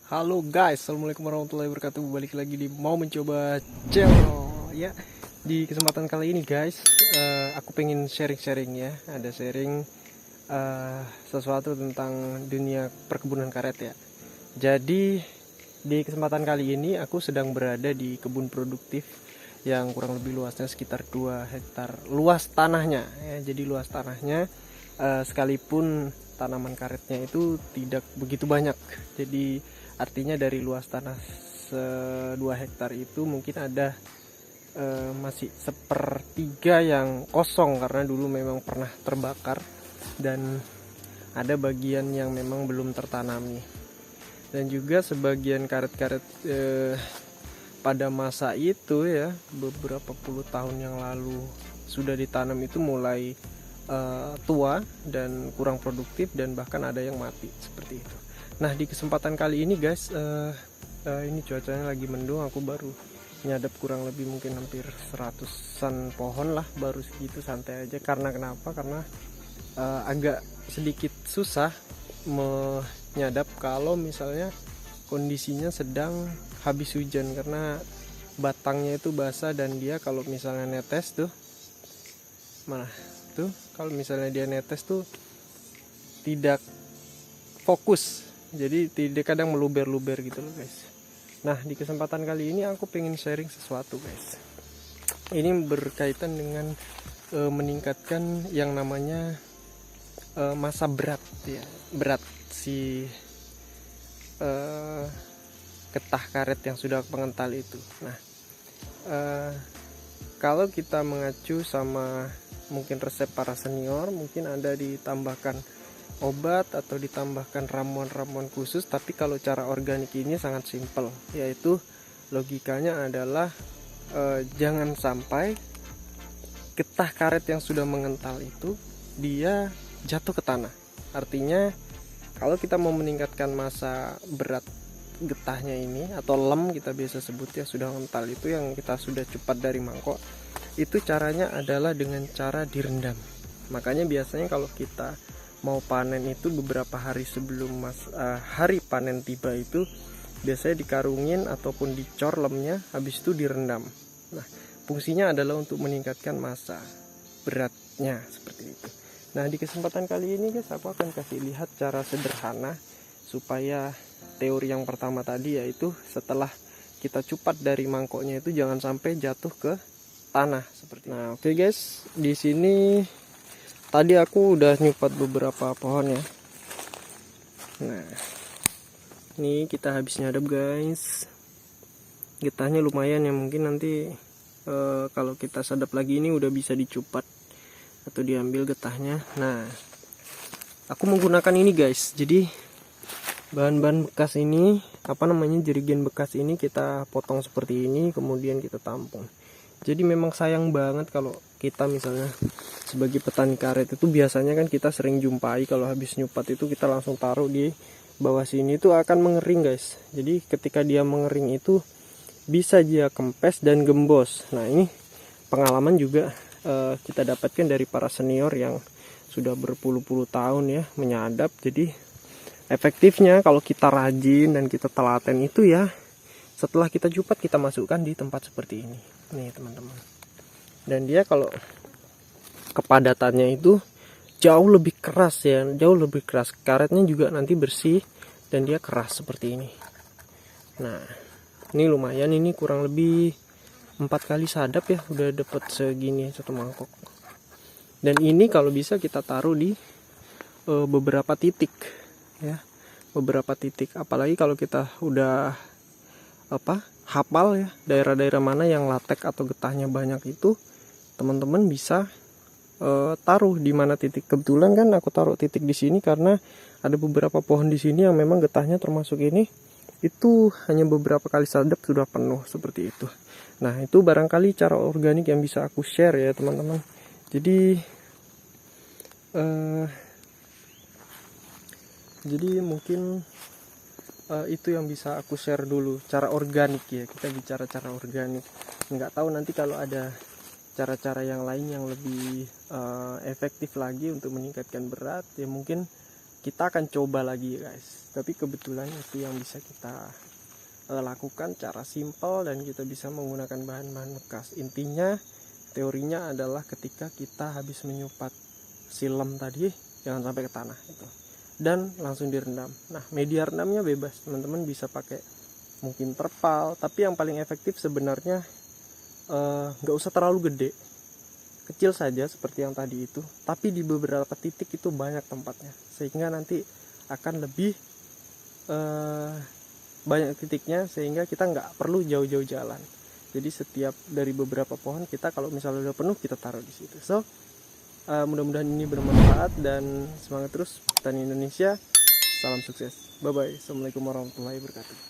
Halo guys, assalamualaikum warahmatullahi wabarakatuh. Balik lagi di mau mencoba channel ya. Di kesempatan kali ini guys, aku pengen sharing-sharing ya. Ada sharing sesuatu tentang dunia perkebunan karet ya. Jadi di kesempatan kali ini aku sedang berada di kebun produktif yang kurang lebih luasnya sekitar 2 hektar luas tanahnya ya. Jadi luas tanahnya sekalipun tanaman karetnya itu tidak begitu banyak. Jadi artinya dari luas tanah 2 hektar itu mungkin ada masih sepertiga yang kosong karena dulu memang pernah terbakar, dan ada bagian yang memang belum tertanami. Dan juga sebagian karet-karet pada masa itu ya, beberapa puluh tahun yang lalu sudah ditanam itu mulai tua dan kurang produktif, dan bahkan ada yang mati seperti itu. Nah, di kesempatan kali ini guys, ini cuacanya lagi mendung. Aku baru nyadap kurang lebih mungkin hampir 100-an pohon lah, baru segitu, santai aja. Karena kenapa? Karena agak sedikit susah menyadap kalau misalnya kondisinya sedang habis hujan, karena batangnya itu basah dan dia kalau misalnya netes tuh, mana tuh, kalau misalnya dia netes tuh tidak fokus, jadi tidak, kadang meluber-luber gitu loh guys. Nah, di kesempatan kali ini aku pengen sharing sesuatu guys. Ini berkaitan dengan meningkatkan yang namanya masa berat ya, berat si getah karet yang sudah pengental itu. Nah, kalau kita mengacu sama mungkin resep para senior, mungkin ada ditambahkan obat atau ditambahkan ramuan-ramuan khusus. Tapi kalau cara organik ini sangat simpel, yaitu logikanya adalah jangan sampai getah karet yang sudah mengental itu dia jatuh ke tanah. Artinya kalau kita mau meningkatkan masa berat getahnya ini, atau lem kita biasa sebut ya, sudah mengental itu yang kita sudah cepat dari mangkok, itu caranya adalah dengan cara direndam. Makanya biasanya kalau kita mau panen itu beberapa hari sebelum hari panen tiba itu biasanya dikarungin ataupun dicor lemnya, habis itu direndam. Nah, fungsinya adalah untuk meningkatkan masa beratnya seperti itu. Nah, di kesempatan kali ini guys, aku akan kasih lihat cara sederhana supaya teori yang pertama tadi, yaitu setelah kita cupat dari mangkoknya itu jangan sampai jatuh ke tanah seperti. Nah, oke guys, di sini tadi aku udah nyupat beberapa pohon ya. Nah, ini kita habis nyadap guys. Getahnya lumayan ya, mungkin nanti kalau kita sadap lagi ini udah bisa dicupat atau diambil getahnya. Nah, aku menggunakan ini guys. Jadi bahan-bahan bekas ini, jerigen bekas ini kita potong seperti ini, kemudian kita tampung. Jadi memang sayang banget kalau kita misalnya sebagai petani karet itu biasanya kan kita sering jumpai kalau habis nyupat itu kita langsung taruh di bawah sini, itu akan mengering guys. Jadi ketika dia mengering itu bisa dia kempes dan gembos. Nah, ini pengalaman juga kita dapatkan dari para senior yang sudah berpuluh-puluh tahun ya menyadap. Jadi efektifnya kalau kita rajin dan kita telaten itu ya, setelah kita cupat kita masukkan di tempat seperti ini nih teman-teman, dan dia kalau kepadatannya itu jauh lebih keras ya, jauh lebih keras. Karetnya juga nanti bersih dan dia keras seperti ini. Nah, ini lumayan, ini kurang lebih 4 kali sadap ya udah dapat segini satu mangkok. Dan ini kalau bisa kita taruh di beberapa titik ya, beberapa titik. Apalagi kalau kita udah hafal ya daerah-daerah mana yang latek atau getahnya banyak, itu teman-teman bisa taruh di mana titik. Kebetulan kan aku taruh titik di sini karena ada beberapa pohon di sini yang memang getahnya termasuk ini itu hanya beberapa kali sadap sudah penuh seperti itu. Nah, itu barangkali cara organik yang bisa aku share ya teman-teman. Jadi mungkin itu yang bisa aku share dulu, cara organik ya. Kita bicara cara organik. Nggak tahu nanti kalau ada cara-cara yang lain yang lebih efektif lagi untuk meningkatkan berat ya, mungkin kita akan coba lagi guys. Tapi kebetulan itu yang bisa kita lakukan cara simple, dan kita bisa menggunakan bahan-bahan bekas. Intinya teorinya adalah ketika kita habis menyupat silem tadi, jangan sampai ke tanah itu, dan langsung direndam. Nah, media rendamnya bebas, teman-teman bisa pakai mungkin terpal, tapi yang paling efektif sebenarnya nggak usah terlalu gede, kecil saja seperti yang tadi itu, tapi di beberapa titik itu banyak tempatnya, sehingga nanti akan lebih banyak titiknya, sehingga kita nggak perlu jauh-jauh jalan. Jadi setiap dari beberapa pohon kita, kalau misalnya udah penuh, kita taruh di situ. So mudah-mudahan ini bermanfaat, dan semangat terus petani Indonesia. Salam sukses. Bye bye. Assalamualaikum warahmatullahi wabarakatuh.